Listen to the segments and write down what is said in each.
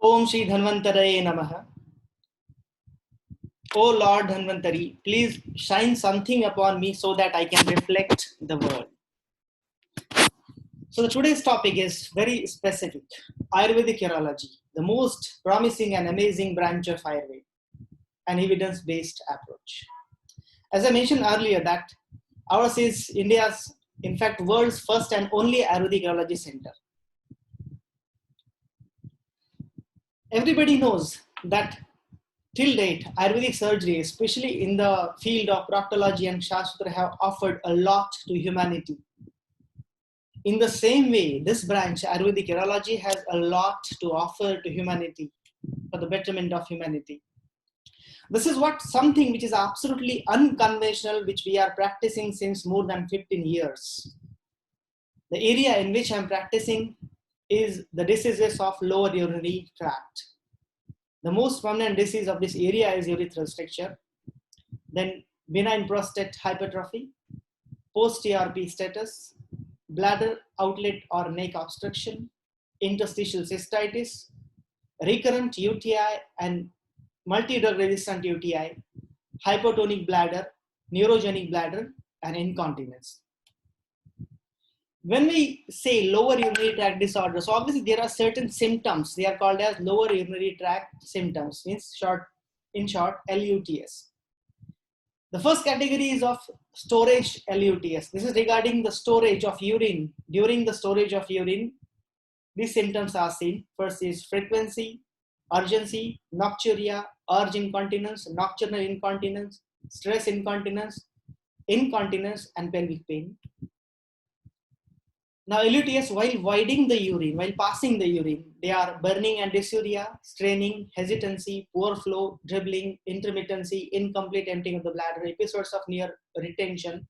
Om Shri Dhanvantaraye Namaha. O Lord Dhanvantari, please shine something upon me so that I can reflect the world. So today's topic is very specific. Ayurvedic urology, the most promising and amazing branch of Ayurveda, an evidence-based approach. As I mentioned earlier that ours is India's, in fact, world's first and only Ayurvedic urology center. Everybody knows that till date, Ayurvedic surgery, especially in the field of proctology and Shastra, have offered a lot to humanity. In the same way, this branch, Ayurvedic urology, has a lot to offer to humanity for the betterment of humanity. This is something which is absolutely unconventional, which we are practicing since more than 15 years. The area in which I'm practicing is the diseases of lower urinary tract. The most prominent disease of this area is urethral stricture, then benign prostate hypertrophy, post-TRP status, bladder outlet or neck obstruction, interstitial cystitis, recurrent UTI and multi-drug resistant UTI, hypotonic bladder, neurogenic bladder, and incontinence. When we say lower urinary tract disorders, obviously there are certain symptoms. They are called as lower urinary tract symptoms, in short, LUTS. The first category is of storage LUTS. This is regarding the storage of urine. During the storage of urine, these symptoms are seen. First is frequency, urgency, nocturia, urge incontinence, nocturnal incontinence, stress incontinence, and pelvic pain. Now, LUTS, while voiding the urine, while passing the urine, they are burning and dysuria, straining, hesitancy, poor flow, dribbling, intermittency, incomplete emptying of the bladder, episodes of near retention,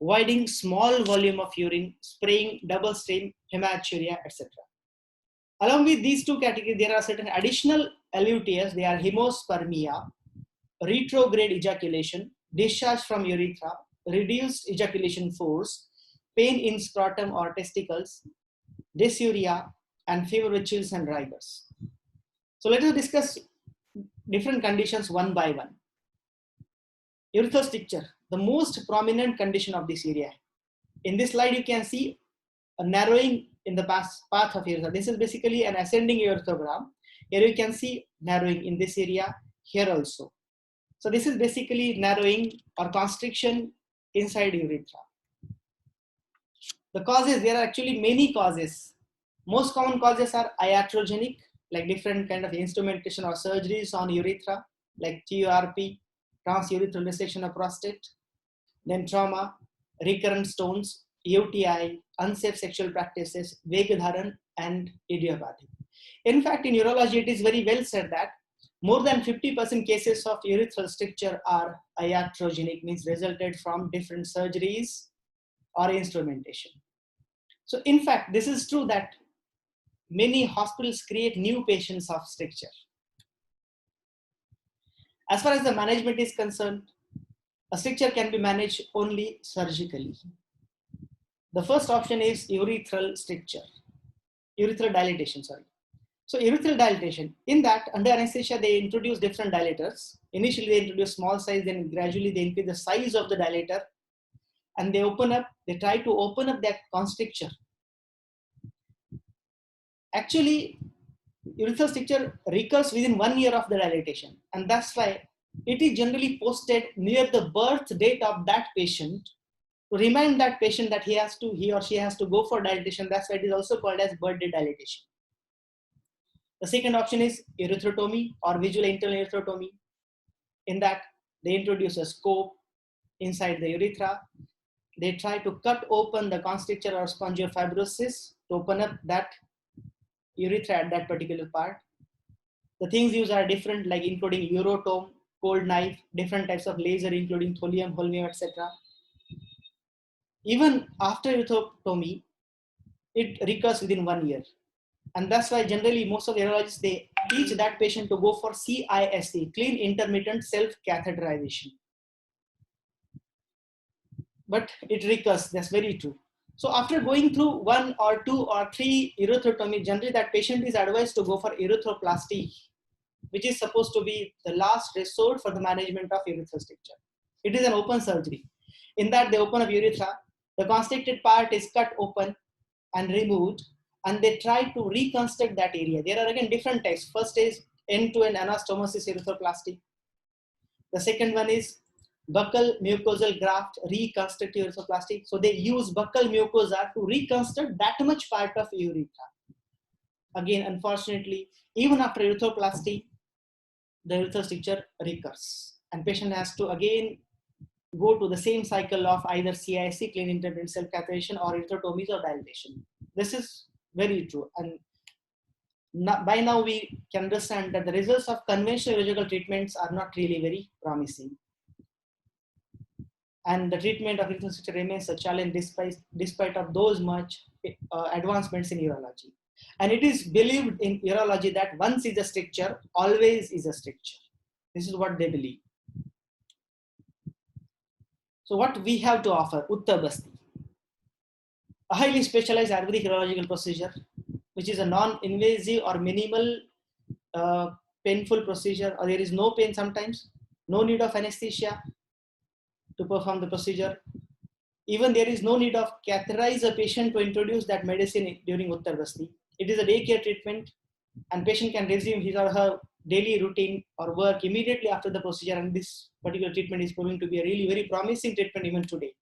voiding small volume of urine, spraying, double stream, hematuria, etc. Along with these two categories, there are certain additional LUTS. They are hemospermia, retrograde ejaculation, discharge from urethra, reduced ejaculation force, pain in scrotum or testicles, dysuria, and fever with chills and rigors. So let us discuss different conditions one by one. Urethral stricture, the most prominent condition of this area. In this slide, you can see a narrowing in the path of urethra. This is basically an ascending urethrogram. Here you can see narrowing in this area, here also. So this is basically narrowing or constriction inside urethra. The causes, there are actually many causes. Most common causes are iatrogenic, like different kind of instrumentation or surgeries on urethra, like TURP, transurethral resection of prostate, then trauma, recurrent stones, UTI, unsafe sexual practices, Vegdharan, and idiopathy. In fact, in urology, it is very well said that more than 50% cases of urethral stricture are iatrogenic, means resulted from different surgeries or instrumentation. So in fact, this is true that many hospitals create new patients of stricture. As far as the management is concerned, a stricture can be managed only surgically. The first option is urethral stricture, urethral dilatation, sorry. So urethral dilatation, in that under anesthesia, they introduce different dilators. Initially they introduce small size, then gradually they increase the size of the dilator, and they try to open up that constricture. Actually, urethral stricture recurs within 1 year of the dilatation, and that's why it is generally posted near the birth date of that patient to remind that patient that he or she has to go for dilatation. That's why it is also called as birthday dilatation. The second option is erythrotomy or visual internal erythrotomy. In that, they introduce a scope inside the urethra. They try to cut open the constricture or spongiofibrosis to open up that urethra at that particular part. The things used are different, like including urotome, cold knife, different types of laser, including thulium, holmium, etc. Even after erythrotomy, it recurs within 1 year. And that's why generally most of the urologists, they teach that patient to go for CISC, clean intermittent self-catheterization. But it recurs, that's very true. So after going through 1 or 2 or 3 erythrotomy, generally that patient is advised to go for erythroplasty, which is supposed to be the last resort for the management of urethral stricture. It is an open surgery. In that they open up urethra, the constricted part is cut open and removed, and they try to reconstruct that area. There are again different types. First is end-to-end anastomosis erythroplasty. The second one is buccal mucosal graft reconstructive erythroplasty. So they use buccal mucosa to reconstruct that much part of urethra. Again, unfortunately, even after erythroplasty, the urethral stricture recurs, and patient has to again go to the same cycle of either CIC, clean intermittent self-catheterization, or erythrotomies or dilatation. This is very true, and by now we can understand that the results of conventional urological treatments are not really very promising, and the treatment of urethral stricture remains a challenge despite of those much advancements in urology. And it is believed in urology that once is a stricture, always is a stricture. This is what they believe. So what we have to offer, Uttar Basti, a highly specialized Ayurvedic urological procedure, which is a non-invasive or minimal painful procedure, or there is no pain sometimes, no need of anesthesia to perform the procedure. Even there is no need of catheterize a patient to introduce that medicine during Uttar Basti. It is a daycare treatment, and patient can resume his or her daily routine or work immediately after the procedure, and this particular treatment is proving to be a really very promising treatment even today.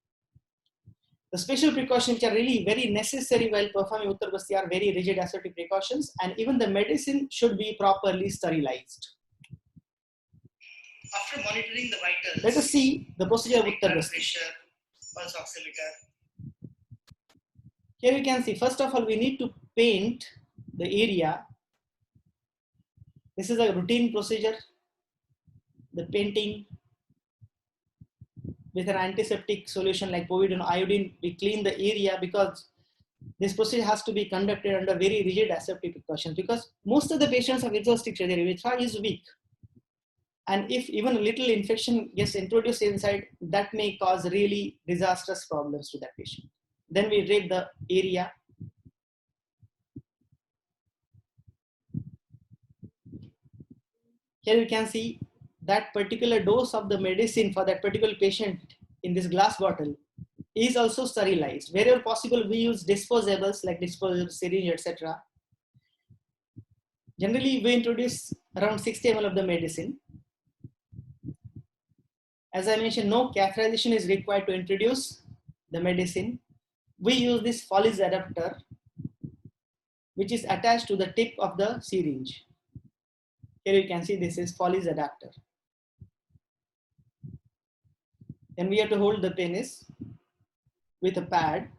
The special precautions which are really very necessary while performing Uttar Basti are very rigid aseptic precautions, and even the medicine should be properly sterilized. After monitoring the vitals, let us see the procedure of Uttar Basti. Pressure, pulse oximeter. Here we can see, first of all, we need to paint the area. This is a routine procedure. The painting with an antiseptic solution like povidone iodine, we clean the area, because this procedure has to be conducted under very rigid aseptic precautions, because most of the patients of urethral stricture, their urethra is weak. And if even a little infection gets introduced inside, that may cause really disastrous problems to that patient. Then we drape the area. Here you can see that particular dose of the medicine for that particular patient in this glass bottle is also sterilized. Wherever possible, we use disposables like disposable syringe, etc. Generally, we introduce around 60 ml of the medicine. As I mentioned, no catheterization is required to introduce the medicine. We use this Foley's adapter, which is attached to the tip of the syringe. Here you can see this is Foley's adapter. And we have to hold the penis with a pad.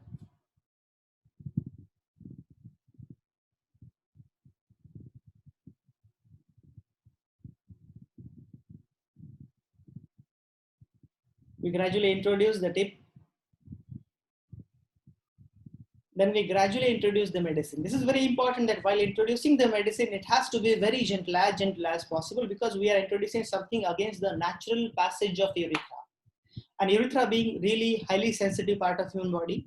We gradually introduce the tip. Then we gradually introduce the medicine. This is very important that while introducing the medicine, it has to be very gentle as possible, because we are introducing something against the natural passage of urethra. And urethra being really highly sensitive part of human body,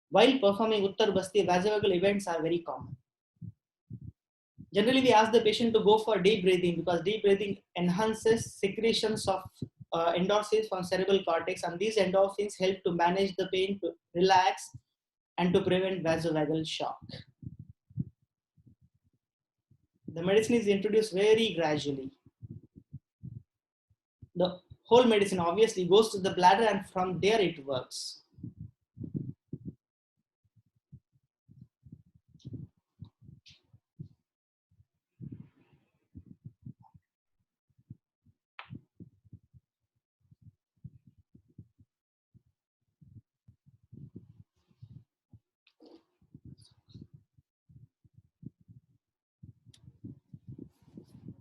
while performing Uttar Basti, vasovagal events are very common. Generally, we ask the patient to go for deep breathing, because deep breathing enhances secretions of endorphins from cerebral cortex, and these endorphins help to manage the pain, to relax, and to prevent vasovagal shock. The medicine is introduced very gradually. The whole medicine obviously goes to the bladder, and from there it works.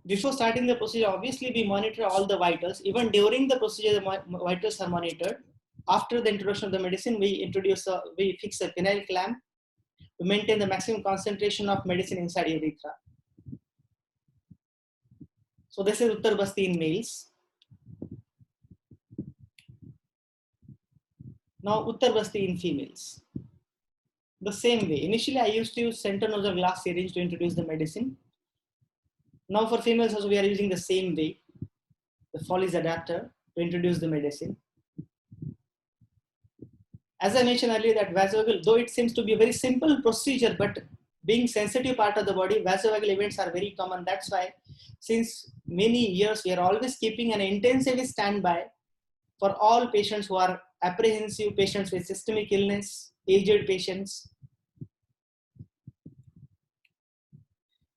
Before starting the procedure, obviously we monitor all the vitals. Even during the procedure, the vitals are monitored. After the introduction of the medicine, we fix a penile clamp to maintain the maximum concentration of medicine inside urethra. So this is Uttar Basti in males. Now Uttar Basti in females. the same way. Initially, I used to use centronasal glass syringe to introduce the medicine. Now for females also, we are using the same way, the Foley's adapter to introduce the medicine. As I mentioned earlier, that vasovagal, though it seems to be a very simple procedure, but being sensitive part of the body, vasovagal events are very common. That's why since many years, we are always keeping an intensivist standby for all patients who are apprehensive, patients with systemic illness, aged patients.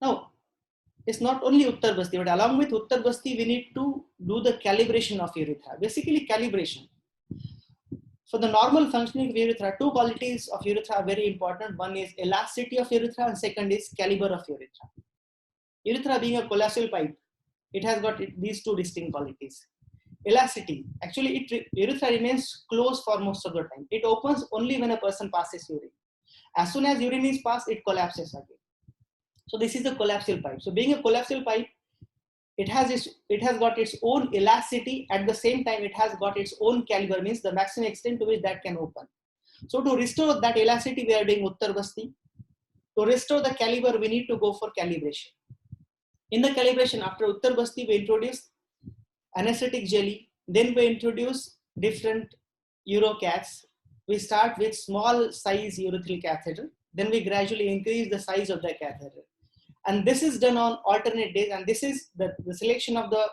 Now, it's not only Uttar Basti, but along with Uttar Basti, we need to do the calibration of urethra. Basically, calibration. For the normal functioning of urethra, two qualities of urethra are very important. One is elasticity of urethra, and second is caliber of urethra. Urethra being a collateral pipe, it has got these two distinct qualities. Elasticity, actually, urethra remains closed for most of the time. It opens only when a person passes urine. As soon as urine is passed, it collapses again. So this is a collapsial pipe. So being a collapsial pipe, it has got its own elasticity. At the same time, it has got its own caliber, means the maximum extent to which that can open. So to restore that elasticity, we are doing Uttar Basti. To restore the caliber, we need to go for calibration. In the calibration, after Uttar Basti, we introduce anesthetic jelly. Then we introduce different urocats. We start with small size urethral catheter. Then we gradually increase the size of the catheter. And this is done on alternate days. And this is the selection of the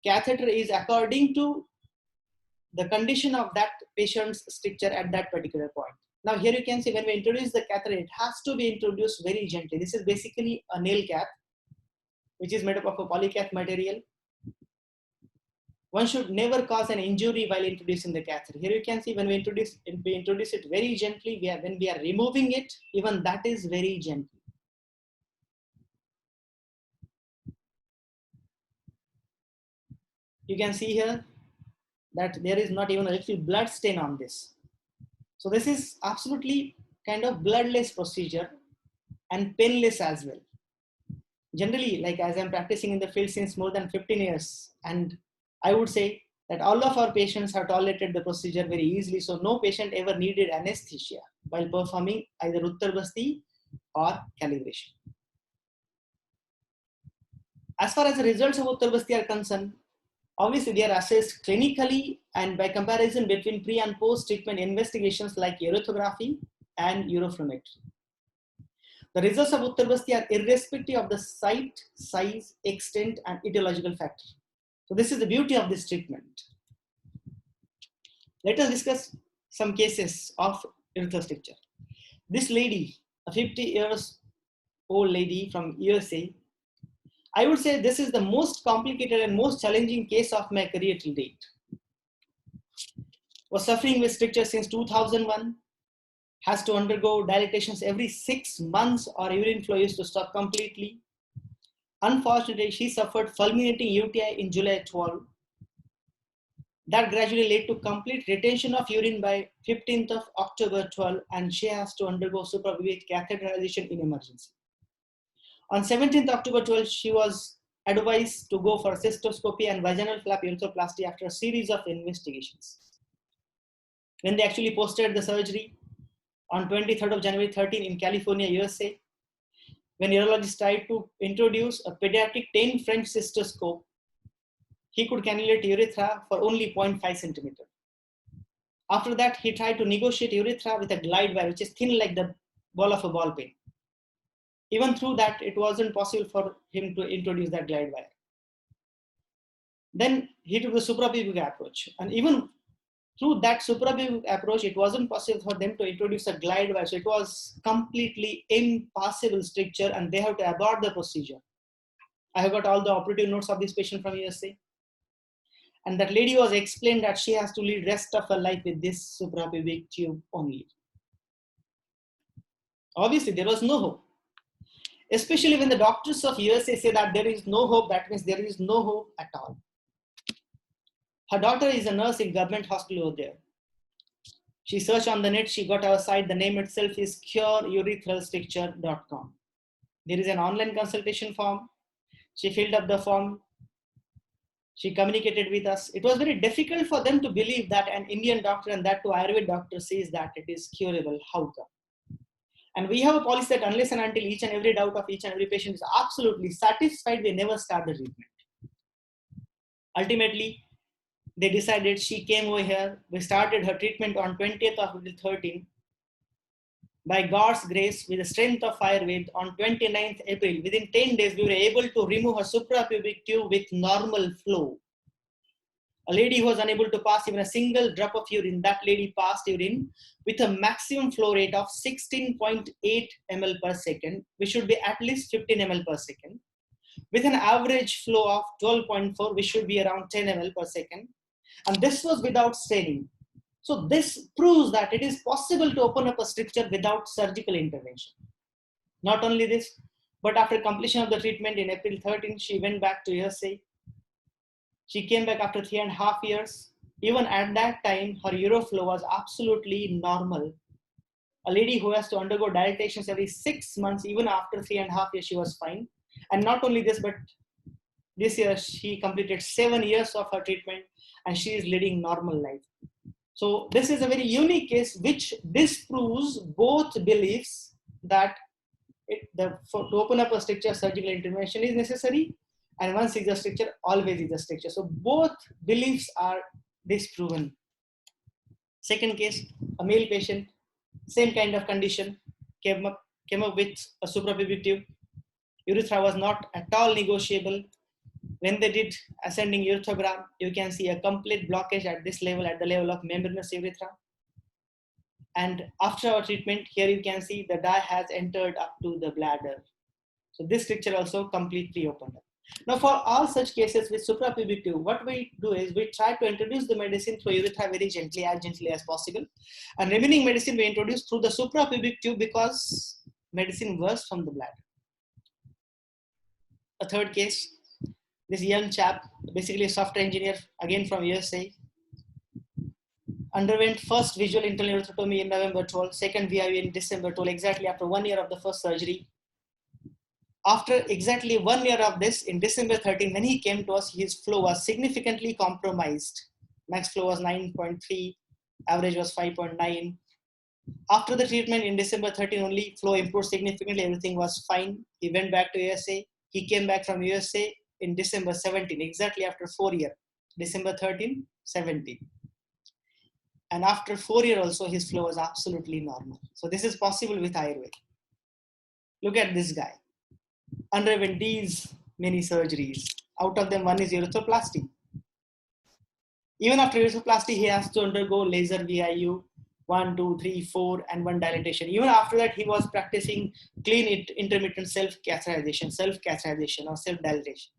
catheter is according to the condition of that patient's stricture at that particular point. Now here you can see when we introduce the catheter, it has to be introduced very gently. This is basically a nail cath, which is made up of a polycath material. One should never cause an injury while introducing the catheter. Here you can see when we introduce it very gently. When we are removing it, even that is very gentle. You can see here that there is not even a little blood stain on this. So this is absolutely kind of bloodless procedure and painless as well. Generally, like as I'm practicing in the field since more than 15 years, and I would say that all of our patients have tolerated the procedure very easily. So no patient ever needed anesthesia while performing either Uttar Basti or calibration. As far as the results of Uttar Basti are concerned, obviously they are assessed clinically and by comparison between pre and post treatment investigations like urethography and uroflowmetry. The results of Uttar Basti are irrespective of the site, size, extent, and etiological factor. So this is the beauty of this treatment. Let us discuss some cases of urethral stricture. This lady, a 50 years old lady from USA, I would say this is the most complicated and most challenging case of my career till date. Was suffering with stricture since 2001, has to undergo dilatations every 6 months or urine flow used to stop completely. Unfortunately, she suffered fulminating UTI in July 12. That gradually led to complete retention of urine by 15th of October 12, and she has to undergo suprapubic catheterization in emergency. On 17th October 12, she was advised to go for cystoscopy and vaginal flap urethroplasty after a series of investigations. When they actually posted the surgery on 23rd of January 13 in California, USA, when urologist tried to introduce a pediatric 10 French cystoscope, he could cannulate urethra for only 0.5 centimeter. After that, he tried to negotiate urethra with a glide wire, which is thin like the ball of a ball pen. Even through that, it wasn't possible for him to introduce that glide wire. Then he took the suprapubic approach. And even through that suprapubic approach, it wasn't possible for them to introduce a glide wire. So it was completely impossible stricture and they have to abort the procedure. I have got all the operative notes of this patient from USA. And that lady was explained that she has to lead rest of her life with this suprapubic tube only. Obviously, there was no hope. Especially when the doctors of USA say that there is no hope, that means there is no hope at all. Her daughter is a nurse in government hospital over there. She searched on the net, she got our site, the name itself is cureurethral-stricture.com. There is an online consultation form. She filled up the form. She communicated with us. It was very difficult for them to believe that an Indian doctor and that to Ayurveda doctor says that it is curable. How come? And we have a policy that unless and until each and every doubt of each and every patient is absolutely satisfied, we never start the treatment. Ultimately, they decided, she came over here. We started her treatment on 20th of April 13. By God's grace, with the strength of Ayurveda, on 29th April, within 10 days, we were able to remove her suprapubic tube with normal flow. A lady who was unable to pass even a single drop of urine, that lady passed urine with a maximum flow rate of 16.8 ml per second, which should be at least 15 ml per second. With an average flow of 12.4, which should be around 10 ml per second. And this was without staining. So this proves that it is possible to open up a stricture without surgical intervention. Not only this, but after completion of the treatment in April 13, she went back to USA. She came back after 3.5 years. Even at that time, her uroflow was absolutely normal. A lady who has to undergo dilatations every 6 months, even after 3.5 years, she was fine. And not only this, but this year she completed 7 years of her treatment and she is leading normal life. So this is a very unique case which disproves both beliefs that to open up a stricture, surgical intervention is necessary, and once is a stricture, always is a stricture. So both beliefs are disproven. Second case, a male patient, same kind of condition, came up with a suprapubic tube. Urethra was not at all negotiable. When they did ascending urethrogram, you can see a complete blockage at this level, at the level of membranous urethra. And after our treatment, here you can see the dye has entered up to the bladder. So this stricture also completely opened up. Now for all such cases with suprapubic tube, what we do is we try to introduce the medicine through urethra very gently, as gently as possible. And remaining medicine we introduce through the suprapubic tube because medicine works from the bladder. A third case, this young chap, basically a software engineer, again from USA, underwent first visual internal ureterotomy in November 12, second VIU in December 12, exactly after 1 year of the first surgery. After exactly 1 year of this, in December 13, when he came to us, his flow was significantly compromised. Max flow was 9.3, average was 5.9. After the treatment in December 13 only, flow improved significantly, everything was fine. He went back to USA. He came back from USA in December 17, exactly after 4 years, December 13, 17. And after 4 years also, his flow was absolutely normal. So this is possible with Ayurveda. Look at this guy. Underwent these many surgeries. Out of them, one is urethroplasty. Even after urethroplasty, he has to undergo laser VIU, 1, 2, 3, 4, and 1 dilatation. Even after that, he was practicing clean intermittent self-catheterization or self-dilatation.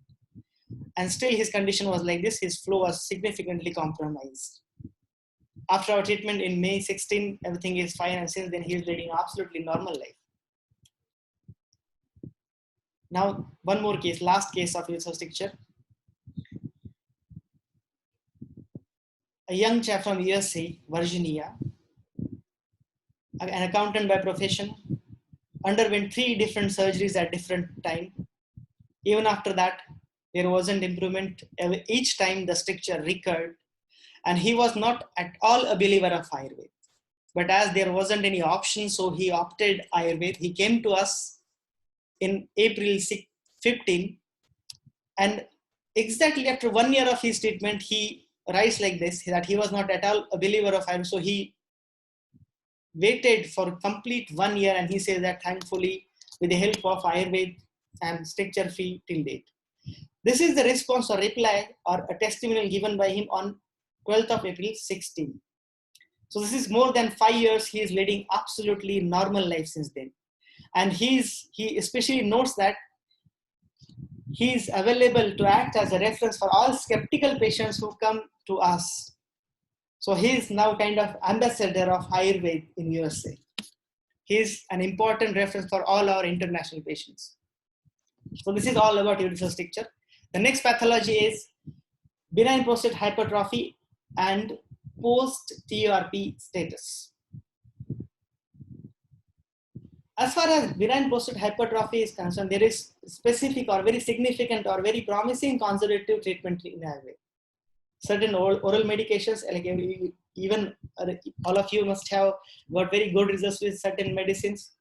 And still his condition was like this. His flow was significantly compromised. After our treatment in May 16, everything is fine. And since then, he is leading absolutely normal life. Now, one more case, last case of urethral stricture. A young chap from USA, Virginia, an accountant by profession, underwent 3 different surgeries at different time. Even after that, there wasn't improvement. Each time the stricture recurred, and he was not at all a believer of Ayurveda. But as there wasn't any option, so he opted Ayurveda. He came to us in April 15, and exactly after 1 year of his treatment, he writes like this, that he was not at all a believer of Ayurveda. So he waited for complete 1 year, and he says that thankfully, with the help of Ayurveda, I am stricture free till date. This is the response or reply or a testimonial given by him on 12th of April 16. So this is more than 5 years. He is leading absolutely normal life since then. And he especially notes that he is available to act as a reference for all skeptical patients who come to us. So he is now kind of ambassador of Ayurveda in USA. He is an important reference for all our international patients. So this is all about urethral stricture. The next pathology is benign prostate hypertrophy and post-TURP status. As far as benign prostate hypertrophy is concerned, there is specific or very significant or very promising conservative treatment in Ayurveda. Certain oral medications, like even all of you must have got very good results with certain medicines.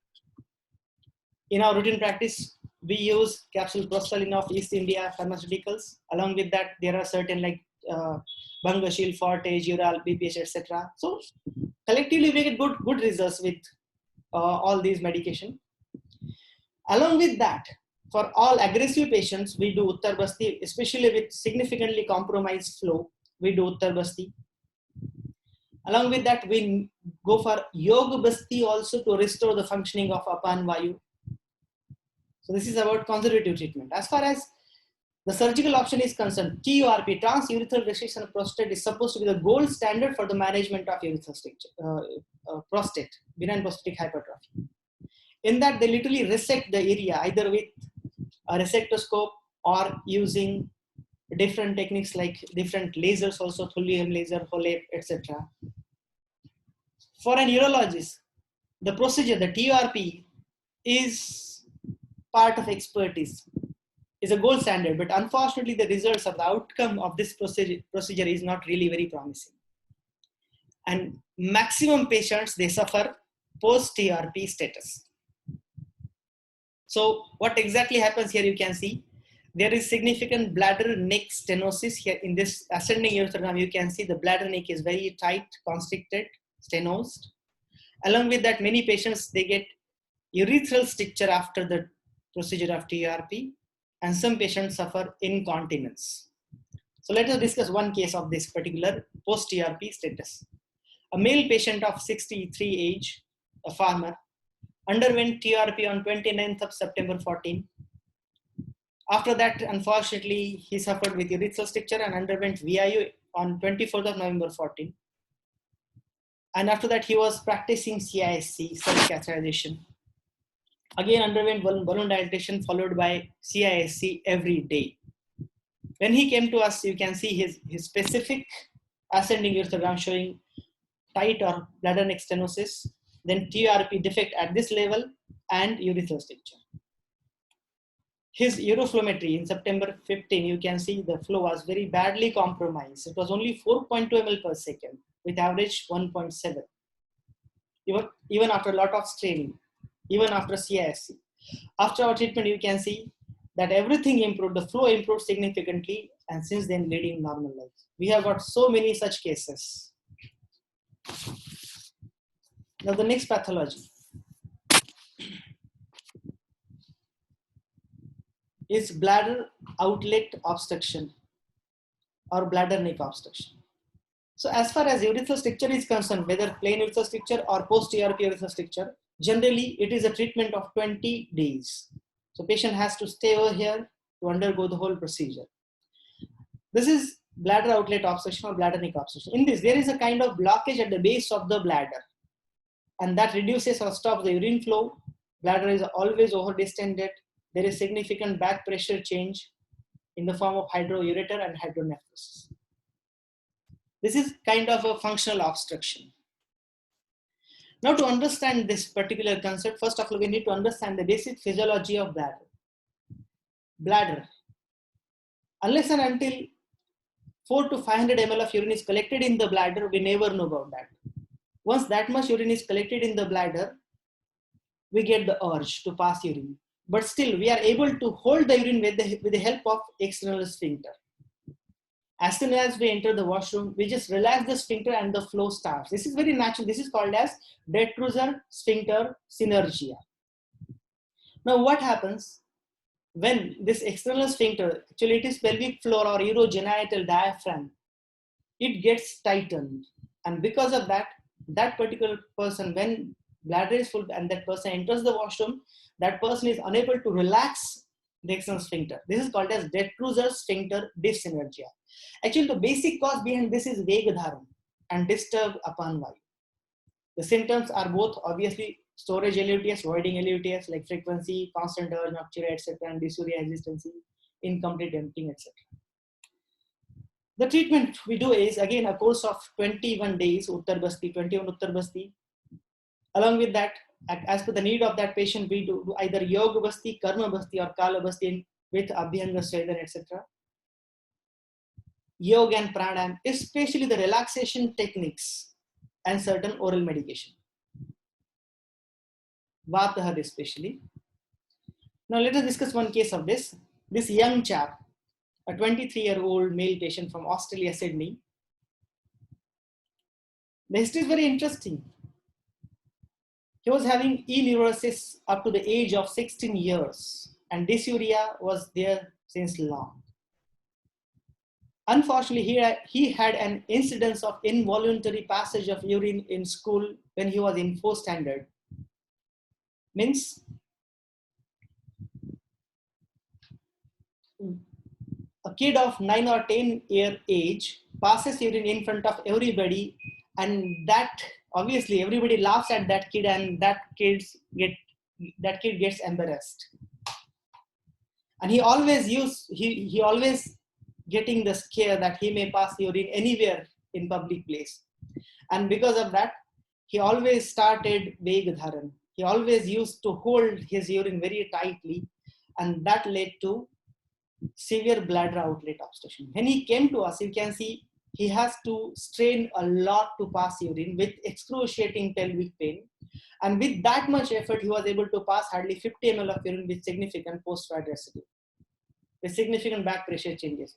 In our routine practice, we use capsule prostalin of East India Pharmaceuticals. Along with that, there are certain like Bangashil, Forte, Jural, BPH, etc. So collectively, we get good results with all these medication. Along with that, for all aggressive patients, we do Uttar Basti, especially with significantly compromised flow. We do Uttar Basti. Along with that, we go for Yoga Basti also to restore the functioning of Apan Vayu. So this is about conservative treatment. As far as the surgical option is concerned, TURP, transurethral resection of prostate, is supposed to be the gold standard for the management of prostate, benign prostatic hypertrophy. In that, they literally resect the area either with a resectoscope or using different techniques like different lasers, also thulium laser, HOLEP, etc. For a urologist, the procedure, the TURP, is part of expertise, is a gold standard, but unfortunately the results of the outcome of this procedure is not really very promising. And maximum patients, they suffer post-TURP status. So what exactly happens here, you can see, there is significant bladder neck stenosis here in this ascending urethrogram. You can see the bladder neck is very tight, constricted, stenosed. Along with that, many patients, they get urethral stricture after the procedure of TURP, and some patients suffer incontinence. So let us discuss one case of this particular post-TURP status. A male patient of 63 age, a farmer, underwent TURP on 29th of September 14. After that, unfortunately, he suffered with urethral stricture and underwent VIU on 24th of November 14. And after that, he was practicing CISC, self-catheterization. Again, underwent balloon dilatation followed by CISC every day. When he came to us, you can see his specific ascending ureterogram showing tight or bladder neck stenosis, then TURP defect at this level, and urethral stricture. His uroflowmetry in September 15, you can see the flow was very badly compromised. It was only 4.2 ml per second with average 1.7. Even after a lot of straining, even after CISC. After our treatment, you can see that everything improved, the flow improved significantly, and since then leading normal life. We have got so many such cases. Now the next pathology is bladder outlet obstruction or bladder neck obstruction. So as far as urethral stricture is concerned, whether plain urethral stricture or post-TURP urethral stricture, generally it is a treatment of 20 days. So patient has to stay over here to undergo the whole procedure. This is bladder outlet obstruction or bladder neck obstruction. In this, there is a kind of blockage at the base of the bladder, and that reduces or stops the urine flow. Bladder is always over-distended. There is significant back pressure change in the form of hydroureter and hydronephrosis. This is kind of a functional obstruction. Now, to understand this particular concept, first of all, we need to understand the basic physiology of bladder. Bladder, unless and until 400 to 500 ml of urine is collected in the bladder, we never know about that. Once that much urine is collected in the bladder, we get the urge to pass urine. But still, we are able to hold the urine with the help of external sphincter. As soon as we enter the washroom, we just relax the sphincter and the flow starts. This is very natural. This is called as detrusor sphincter synergia. Now, what happens when this external sphincter, actually it is pelvic floor or urogenital diaphragm, it gets tightened. And because of that, that particular person, when bladder is full and that person enters the washroom, that person is unable to relax the external sphincter. This is called as detrusor sphincter dyssynergia. Actually, the basic cause behind this is Vegadharam and disturbed Apan Vayu. The symptoms are both obviously storage LUTS, voiding LUTS like frequency, constant urge, nocturia, etc., and dysuria, hesitancy, incomplete emptying, etc. The treatment we do is again a course of 21 days, Uttar Basti, 21 Uttar Basti. Along with that, as per the need of that patient, we do either Yoga Basti, Karma Basti, or Kala Basti with Abhyanga Svedana, etc. Yoga and Pranayam, especially the relaxation techniques and certain oral medication. Vatahar especially. Now let us discuss one case of this. This young chap, a 23-year-old male patient from Australia, Sydney. The history is very interesting. He was having e-neurosis up to the age of 16 years, and dysuria was there since long. Unfortunately, he had an incidence of involuntary passage of urine in school when he was in 4th standard. Means a kid of 9 or 10-year age passes urine in front of everybody, and that obviously everybody laughs at that kid, and that kid gets embarrassed. And he always getting the scare that he may pass urine anywhere in public place. And because of that, he always started Vegdharan. He always used to hold his urine very tightly, and that led to severe bladder outlet obstruction. When he came to us, you can see he has to strain a lot to pass urine with excruciating pelvic pain. And with that much effort, he was able to pass hardly 50 ml of urine with significant post-fat residue, with significant back pressure changes.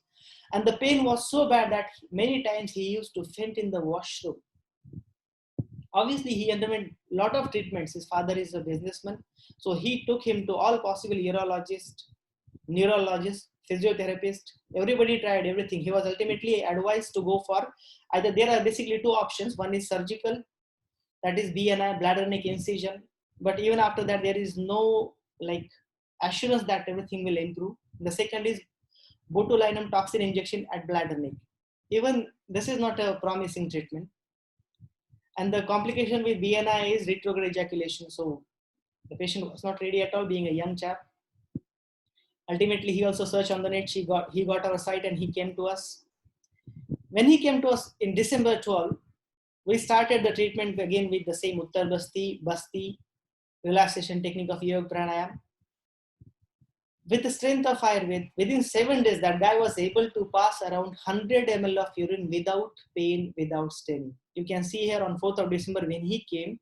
And the pain was so bad that many times he used to faint in the washroom. Obviously, he underwent a lot of treatments. His father is a businessman, so he took him to all possible urologists, neurologists, physiotherapists. Everybody tried everything. He was ultimately advised to go for either, there are basically two options. One is surgical, that is BNI, bladder neck incision. But even after that, there is no assurance that everything will improve. The second is botulinum toxin injection at bladder neck. Even this is not a promising treatment. And the complication with BNI is retrograde ejaculation. So the patient was not ready at all, being a young chap. Ultimately, he also searched on the net. He got our site and he came to us. When he came to us in December 12, we started the treatment again with the same Uttar Basti relaxation technique of Yoga Pranayam. With the strength of Ayurveda, within 7 days, that guy was able to pass around 100 ml of urine without pain, without staining. You can see here on 4th of December when he came,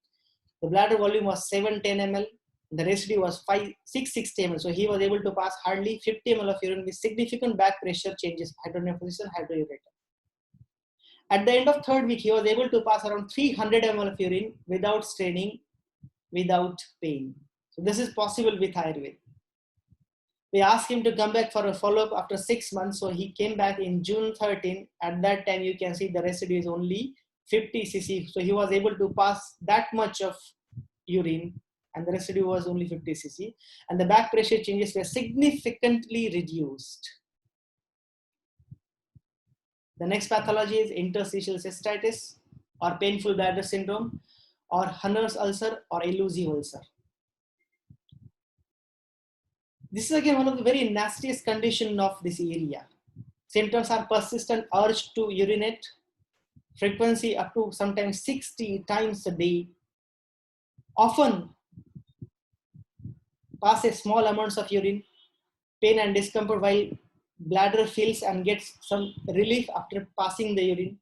the bladder volume was 710 ml, the residue was 660 ml. So he was able to pass hardly 50 ml of urine with significant back pressure changes, hydrodynamic position, hydroureter. At the end of 3rd week, he was able to pass around 300 ml of urine without straining, without pain. So this is possible with Ayurveda. We asked him to come back for a follow-up after 6 months. So he came back in June 13. At that time, you can see the residue is only 50 cc. So he was able to pass that much of urine, and the residue was only 50 cc. And the back pressure changes were significantly reduced. The next pathology is interstitial cystitis, or painful bladder syndrome, or Hunner's ulcer, or elusive ulcer. This is again one of the very nastiest conditions of this area. Symptoms are persistent urge to urinate, frequency up to sometimes 60 times a day, often passes small amounts of urine, pain and discomfort while bladder fills and gets some relief after passing the urine,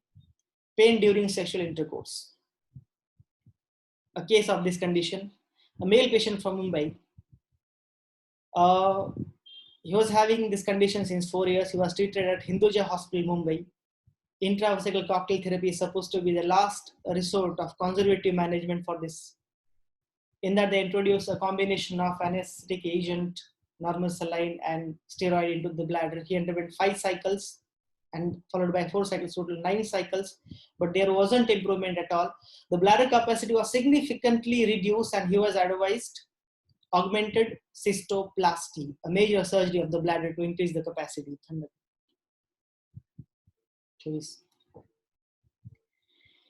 pain during sexual intercourse. A case of this condition, a male patient from Mumbai. He was having this condition since 4 years. He was treated at Hinduja Hospital, Mumbai. Intravesical cocktail therapy is supposed to be the last resort of conservative management for this. In that, they introduced a combination of anesthetic agent, normal saline, and steroid into the bladder. He underwent 5 cycles and followed by 4 cycles, total 9 cycles, but there wasn't improvement at all. The bladder capacity was significantly reduced, and he was advised augmented cystoplasty, a major surgery of the bladder to increase the capacity.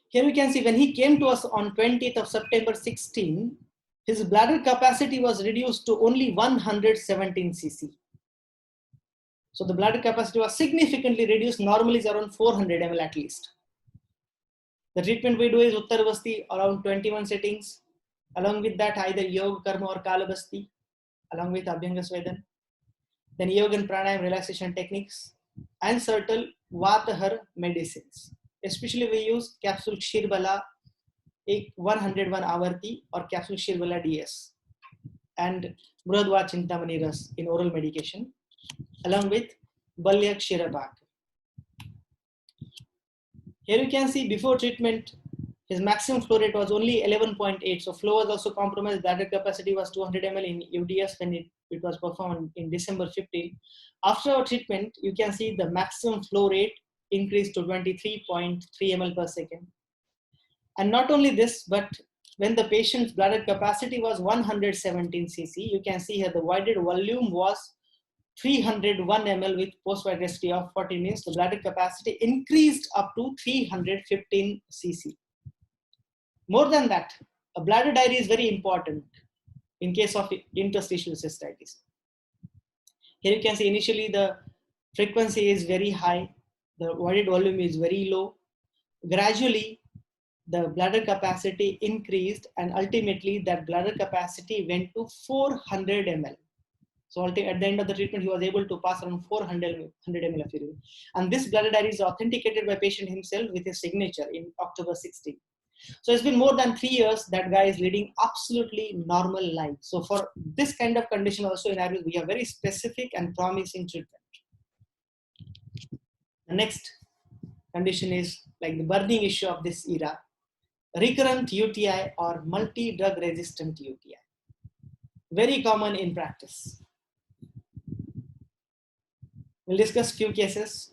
Here we can see when he came to us on 20th of September 16, his bladder capacity was reduced to only 117 cc. So the bladder capacity was significantly reduced. Normally is around 400 ml at least. The treatment we do is Uttar Basti, around 21 settings. Along with that, either Yoga Karma or Kalabasti, along with Abhyanga Svedan. Then Yoga and Pranayam relaxation techniques, and certain Vatahar medicines. Especially we use capsule Shirbala 101 Avarti or capsule Shirbala DS. and Mradwa Chintamani Ras in oral medication, along with Balyak Shirabak. Here you can see before treatment, his maximum flow rate was only 11.8. So flow was also compromised. Bladder capacity was 200 ml in UDS when it was performed in December 15. After our treatment, you can see the maximum flow rate increased to 23.3 ml per second. And not only this, but when the patient's bladder capacity was 117 cc, you can see here the voided volume was 301 ml with post-vitality of 40 minutes. The bladder capacity increased up to 315 cc. More than that, a bladder diary is very important in case of interstitial cystitis. Here you can see initially the frequency is very high, the voided volume is very low. Gradually, the bladder capacity increased, and ultimately that bladder capacity went to 400 ml. So at the end of the treatment, he was able to pass around 400 ml of urine. And this bladder diary is authenticated by patient himself with his signature in October 16. So it's been more than 3 years that guy is leading absolutely normal life. So for this kind of condition also in Ayurveda, we have very specific and promising treatment. The next condition is like the burning issue of this era, recurrent UTI or multi-drug resistant UTI. Very common in practice. We'll discuss few cases.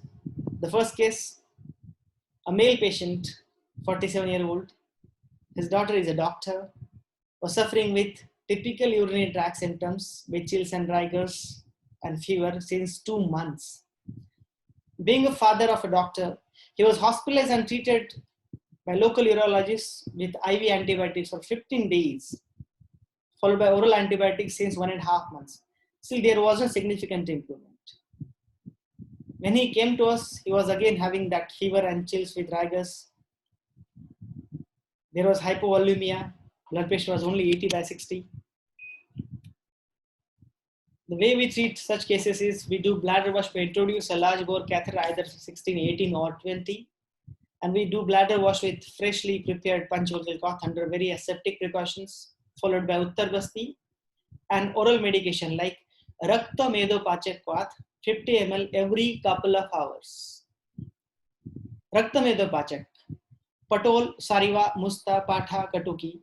The first case, a male patient, 47-year-old. His daughter is a doctor, was suffering with typical urinary tract symptoms with chills and rigors and fever since 2 months. Being a father of a doctor, he was hospitalized and treated by local urologists with IV antibiotics for 15 days, followed by oral antibiotics since 1.5 months. Still, there wasn't significant improvement. When he came to us, he was again having that fever and chills with rigors. There was hypovolemia. Blood pressure was only 80/60. The way we treat such cases is we do bladder wash. We introduce a large bore catheter, either 16, 18 or 20. And we do bladder wash with freshly prepared Panchvogal cloth under very aseptic precautions, followed by Uttarbasti and oral medication like Rakta Medopachak cloth, 50 ml every couple of hours. Rakta Medopachak, Patol, Sariva, Musta, Patha, Katuki,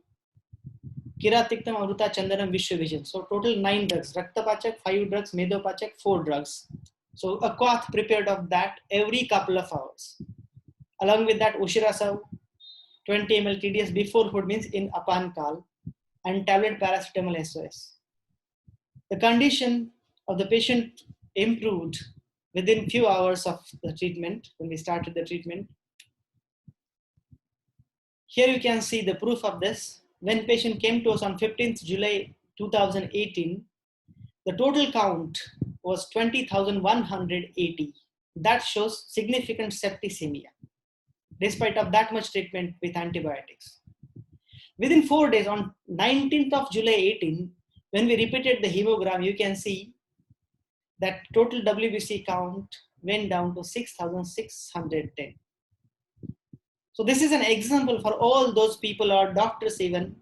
Kiratiktam, Amruta, Chandanam, Vishwavision. So total 9 drugs. Raktapachak, 5 drugs, Medopachak, 4 drugs. So a cloth prepared of that every couple of hours. Along with that, Ushirasav, 20 ml TDS before food means in Apan Kal, and tablet paracetamol SOS. The condition of the patient improved within few hours of the treatment, when we started the treatment. Here you can see the proof of this. When patient came to us on 15th July 2018, the total count was 20,180. That shows significant septicemia, despite of that much treatment with antibiotics. Within 4 days, on 19th of July 18, when we repeated the hemogram, you can see that total WBC count went down to 6,610. So this is an example for all those people or doctors even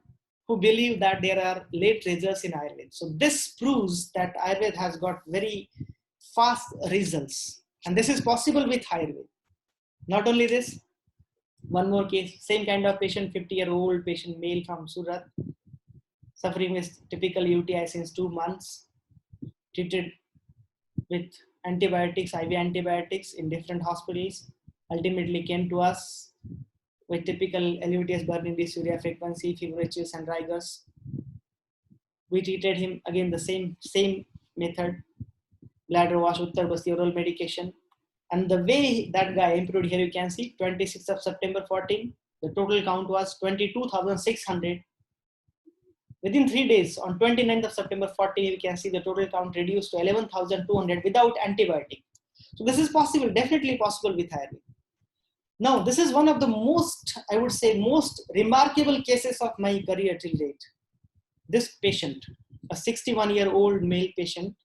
who believe that there are late results in Ayurveda. So this proves that Ayurveda has got very fast results. And this is possible with Ayurveda. Not only this, one more case, same kind of patient, 50-year-old patient, male from Surat, suffering with typical UTI since 2 months, treated with antibiotics, IV antibiotics in different hospitals, ultimately came to us with typical LUTS, burning dysuria, frequency, fever, chills, and rigors. We treated him again the same method, bladder wash, Uttarbasti, oral medication. And the way that guy improved, here you can see 26th of September 14, the total count was 22,600. Within 3 days, on 29th of September 14, you can see the total count reduced to 11,200 without antibiotic. So this is possible, definitely possible with Ayurveda. Now, this is one of the most, I would say, most remarkable cases of my career till date. This patient, a 61-year-old male patient,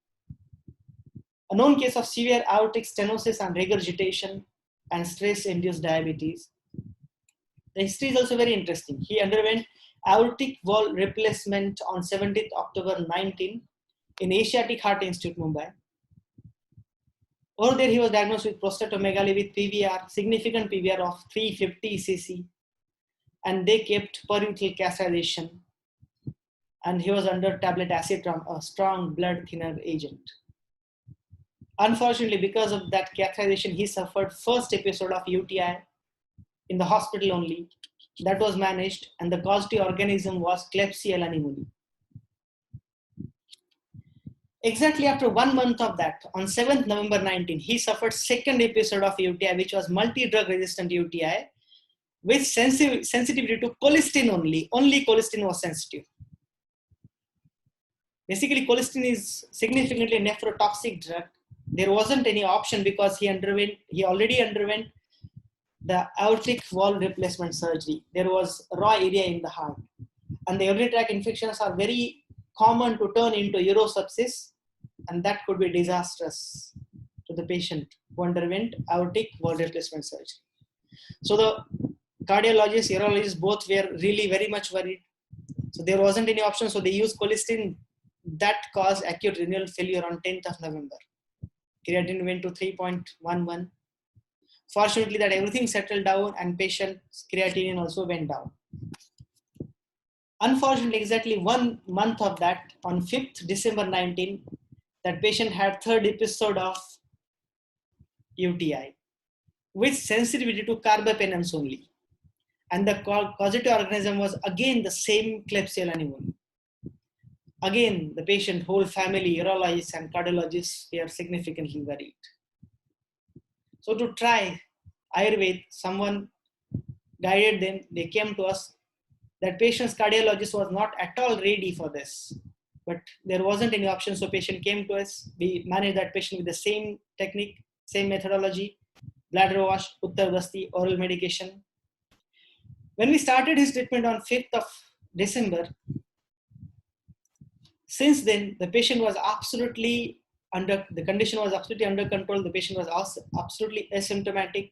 a known case of severe aortic stenosis and regurgitation and stress-induced diabetes. The history is also very interesting. He underwent aortic valve replacement on 17th October 19 in Asiatic Heart Institute, Mumbai. Over there, he was diagnosed with prostatomegaly with PVR, significant PVR of 350 cc, and they kept peritoneal catheterization, and he was under tablet acetron, a strong blood thinner agent. Unfortunately, because of that catheterization, he suffered first episode of UTI in the hospital only. That was managed, and the causative organism was Klebsiella pneumoniae. Exactly after 1 month of that, on 7th November 19, he suffered second episode of UTI, which was multi-drug resistant UTI, with sensitivity to colistin only. Only colistin was sensitive. Basically, colistin is significantly nephrotoxic drug. There wasn't any option because he already underwent the aortic valve replacement surgery. There was raw area in the heart. And the urinary tract infections are very common to turn into urosepsis, and that could be disastrous to the patient who underwent aortic valve replacement surgery. So the cardiologists, urologists, both were really very much worried. So there wasn't any option, so they used colistin. That caused acute renal failure on 10th of November. Creatinine went to 3.11. Fortunately, that everything settled down and patient's creatinine also went down. Unfortunately, exactly 1 month of that, on 5th December 19, that patient had third episode of UTI with sensitivity to carbapenems only. And the causative organism was again the same Klebsiella pneumoniae. Again, the patient, whole family, urologists and cardiologists, they are significantly worried. So to try Ayurveda, someone guided them, they came to us. That patient's cardiologist was not at all ready for this, but there wasn't any option, so patient came to us. We managed that patient with the same technique, same methodology, bladder wash, Uttar Basti, oral medication. When we started his treatment on 5th of December, since then, the patient was absolutely the condition was absolutely under control. The patient was absolutely asymptomatic.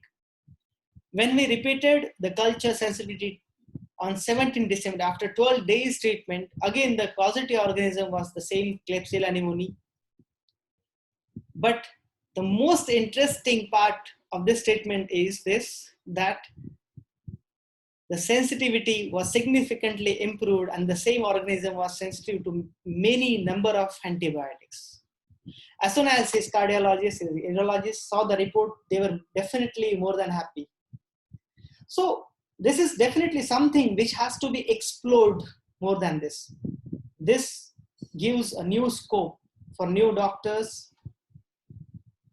When we repeated the culture sensitivity on 17 December, after 12 days treatment, again, the causative organism was the same Klebsiella pneumoniae. But the most interesting part of this treatment is that the sensitivity was significantly improved and the same organism was sensitive to many number of antibiotics. As soon as his cardiologist, his urologist saw the report, they were definitely more than happy. So this is definitely something which has to be explored more than this. This gives a new scope for new doctors.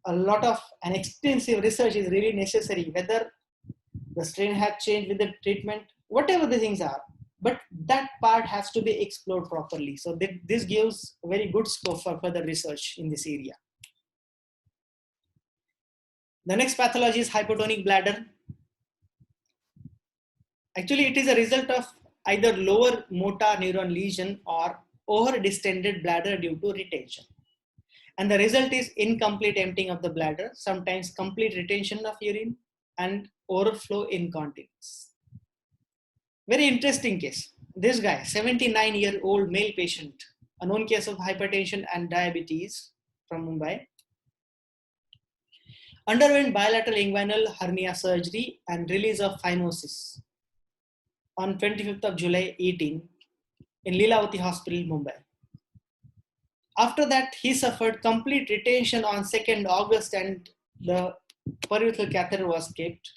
A lot of an extensive research is really necessary, whether the strain has changed with the treatment, whatever the things are, but that part has to be explored properly. So this gives a very good scope for further research in this area. The next pathology is hypotonic bladder. Actually, it is a result of either lower motor neuron lesion or over-distended bladder due to retention. And the result is incomplete emptying of the bladder, sometimes complete retention of urine and overflow incontinence. Very interesting case. This guy, 79-year-old male patient, a known case of hypertension and diabetes from Mumbai, underwent bilateral inguinal hernia surgery and release of phimosis on 25th of July 18 in Leelavati Hospital, Mumbai. After that, he suffered complete retention on 2nd August and the peritoneal catheter was kept.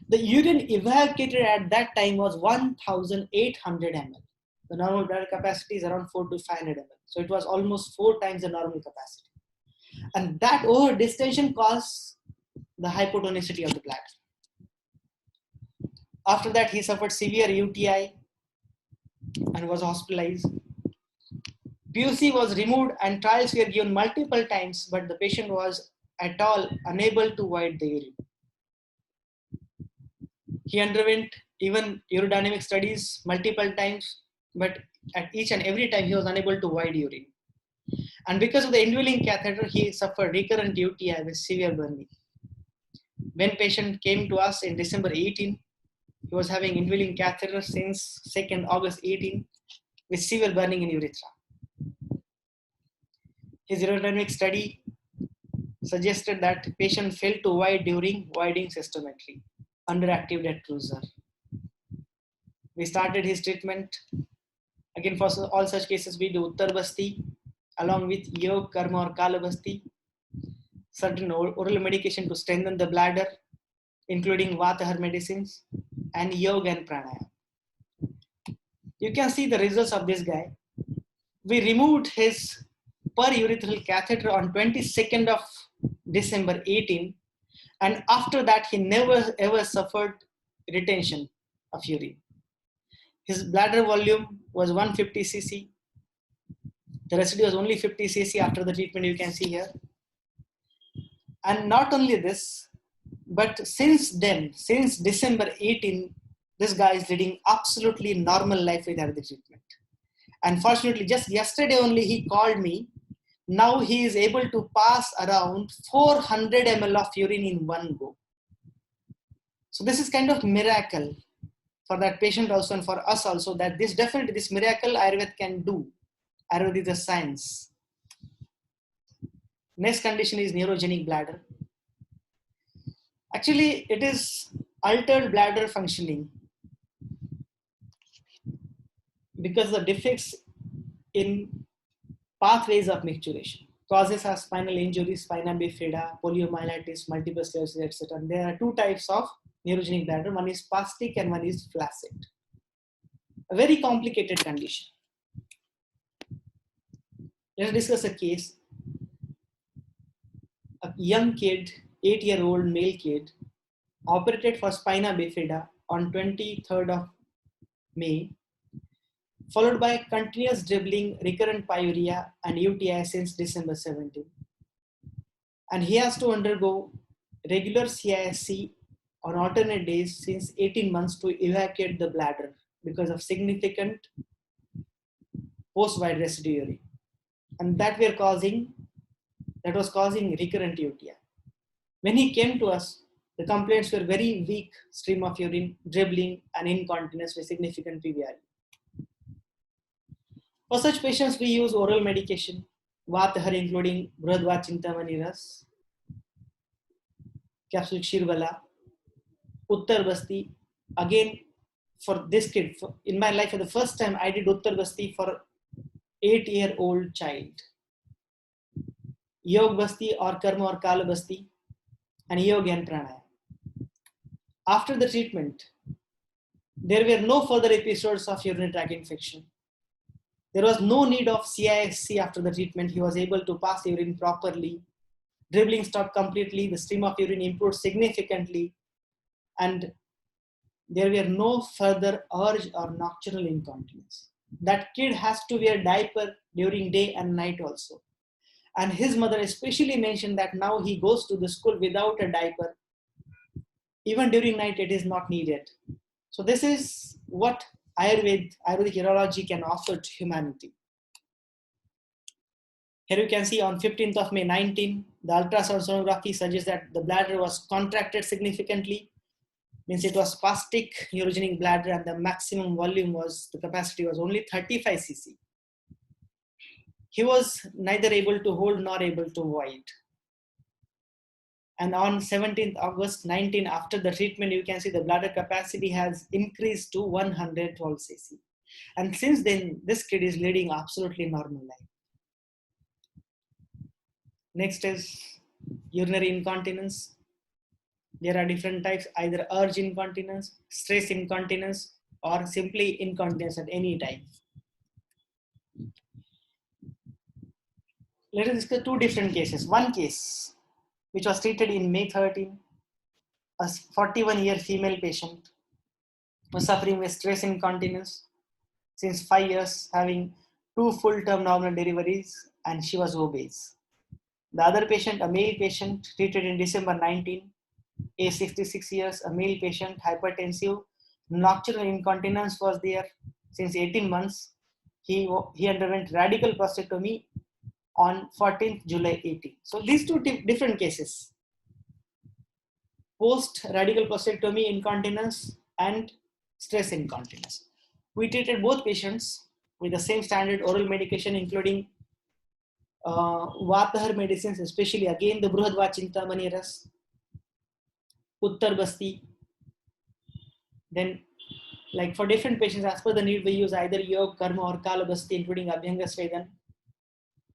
The urine evacuated at that time was 1,800 ml. The normal bladder capacity is around 400 to 500 ml. So it was almost 4 times the normal capacity. And that over distension caused the hypotonicity of the bladder. After that, he suffered severe UTI and was hospitalized. PUC was removed and trials were given multiple times, but the patient was at all unable to void the urine. He underwent even urodynamic studies multiple times, but at each and every time he was unable to void urine. And because of the indwelling catheter, he suffered recurrent UTI with severe burning. When patient came to us in December 18, He was having indwelling catheter since 2nd August 18 with severe burning in urethra. His urodynamic study suggested that patient failed to void during voiding cystometry, underactive dead cruiser. We started his treatment. Again, for all such cases, we do Uttar Basti along with Yog, Karma or Kala Basti, certain oral medication to strengthen the bladder, including Vatahar medicines, and Yoga and Pranayama. You can see the results of this guy. We removed his perurethral catheter on 22nd of December 18, and after that he never ever suffered retention of urine. His bladder volume was 150 cc. The residue was only 50 cc after the treatment, you can see here. And not only this, but since then, since December 18, this guy is leading absolutely normal life without the treatment. Unfortunately, just yesterday only he called me. Now he is able to pass around 400 ml of urine in one go. So this is kind of miracle for that patient also and for us also, that this definitely, this miracle Ayurveda can do. Ayurveda is a science. Next condition is neurogenic bladder. Actually, it is altered bladder functioning because the defects in pathways of micturition. Causes are spinal injury, spina bifida, poliomyelitis, multiple sclerosis, etc. And there are two types of neurogenic bladder. One is spastic and one is flaccid. A very complicated condition. Let's discuss a case. A young kid, 8-year-old male kid, operated for spina bifida on 23rd of May, followed by continuous dribbling, recurrent pyuria and UTI since December 17. And he has to undergo regular CISC on alternate days since 18 months to evacuate the bladder because of significant post-void residue urine. And that was causing recurrent UTI. When he came to us, the complaints were very weak stream of urine, dribbling, and incontinence with significant PVR. For such patients, we use oral medication, Vatahar, including Bradva Chintamani Ras, capsule Shirvala, Uttar Basti. Again, for this kid, in my life, for the first time, I did Uttar Basti for 8-year-old child. Yog Basti or Karma or Kala Basti, and Yoga and Pranayama. After the treatment, there were no further episodes of urinary tract infection. There was no need of CISC after the treatment. He was able to pass urine properly. Dribbling stopped completely. The stream of urine improved significantly. And there were no further urge or nocturnal incontinence. That kid has to wear diaper during day and night also. And his mother especially mentioned that now he goes to the school without a diaper. Even during night, it is not needed. So this is what Ayurvedic urology can offer to humanity. Here you can see on 15th of May 19, the ultrasound sonography suggests that the bladder was contracted significantly. Means it was spastic neurogenic bladder and the maximum volume was, the capacity was only 35 cc. He was neither able to hold nor able to void. And on 17th August 19, after the treatment, you can see the bladder capacity has increased to 112 cc. And since then, this kid is leading absolutely normal life. Next is urinary incontinence. There are different types, either urge incontinence, stress incontinence, or simply incontinence at any time. Let us discuss two different cases. One case, which was treated in May 13, a 41-year female patient was suffering with stress incontinence since 5 years, having 2 full-term normal deliveries, and she was obese. The other patient, a male patient, treated in December 19, age 66 years, a male patient, hypertensive, nocturnal incontinence was there since 18 months. He underwent radical prostatectomy on 14th July 18. So these two different cases. Post radical prostatectomy incontinence, and stress incontinence. We treated both patients with the same standard oral medication, including Vatahar medicines, especially again the Bruhadva Chintamani Ras, Uttar Basti. Then, like for different patients, as per the need, we use either Yoga, Karma, or Kala Basti, including Abhyanga Svedan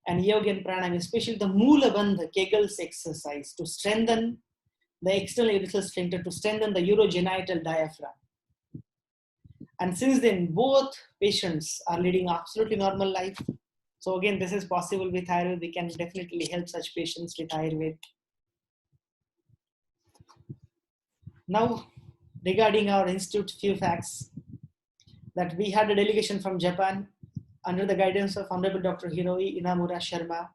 and Yoga and Pranayama, especially the Moola Bandha, Kegel's exercise to strengthen the external urethral sphincter, to strengthen the urogenital diaphragm. And since then, both patients are leading absolutely normal life. So again, this is possible with Ayurveda. We can definitely help such patients with Ayurveda. Now, regarding our institute, few facts that we had a delegation from Japan under the guidance of Honorable Dr. Hiroi Inamura Sharma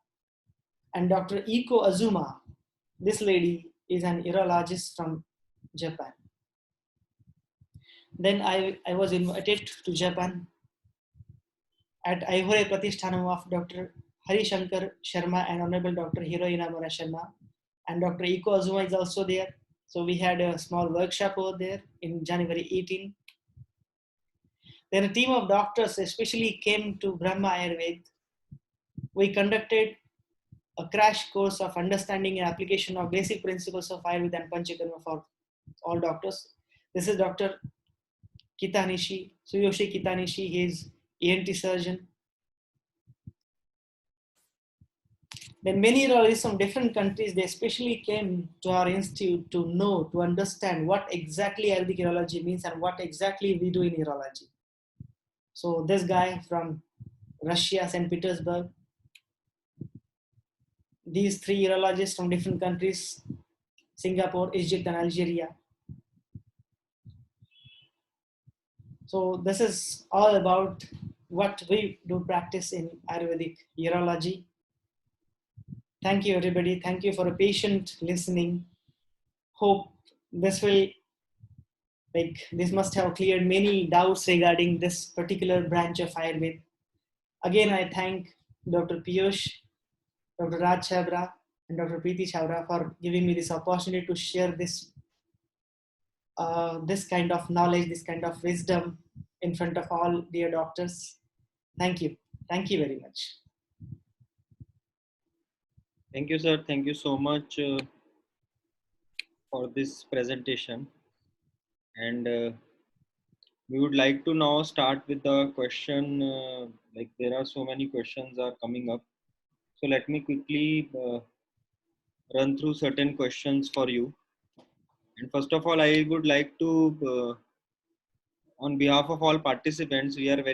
and Dr. Iko Azuma. This lady is an urologist from Japan. Then I was invited to Japan at Aihore Pratishtanam of Dr. Hari Shankar Sharma and Honorable Dr. Hiroi Inamura Sharma. And Dr. Iko Azuma is also there. So we had a small workshop over there in January 18. Then a team of doctors especially came to Brahma Ayurveda. We conducted a crash course of understanding and application of basic principles of Ayurveda and Panchakarma for all doctors. This is Dr. Kitanishi, Suyoshi Kitanishi. He is ENT surgeon. Then many urologists from different countries, they especially came to our institute to know, to understand what exactly Ayurvedic urology means and what exactly we do in urology. So this guy from Russia, St. Petersburg, these three urologists from different countries, Singapore, Egypt, and Algeria. So this is all about what we do practice in Ayurvedic urology. Thank you, everybody. Thank you for a patient listening. Hope this must have cleared many doubts regarding this particular branch of Ayurveda. Again, I thank Dr. Piyush, Dr. Raj Chabra, and Dr. Preeti Chabra for giving me this opportunity to share this kind of knowledge, this kind of wisdom in front of all dear doctors. Thank you. Thank you very much. Thank you, sir. Thank you so much for this presentation. And we would like to now start with the question, like there are so many questions are coming up. So let me quickly run through certain questions for you. And first of all, I would like to, on behalf of all participants, we are very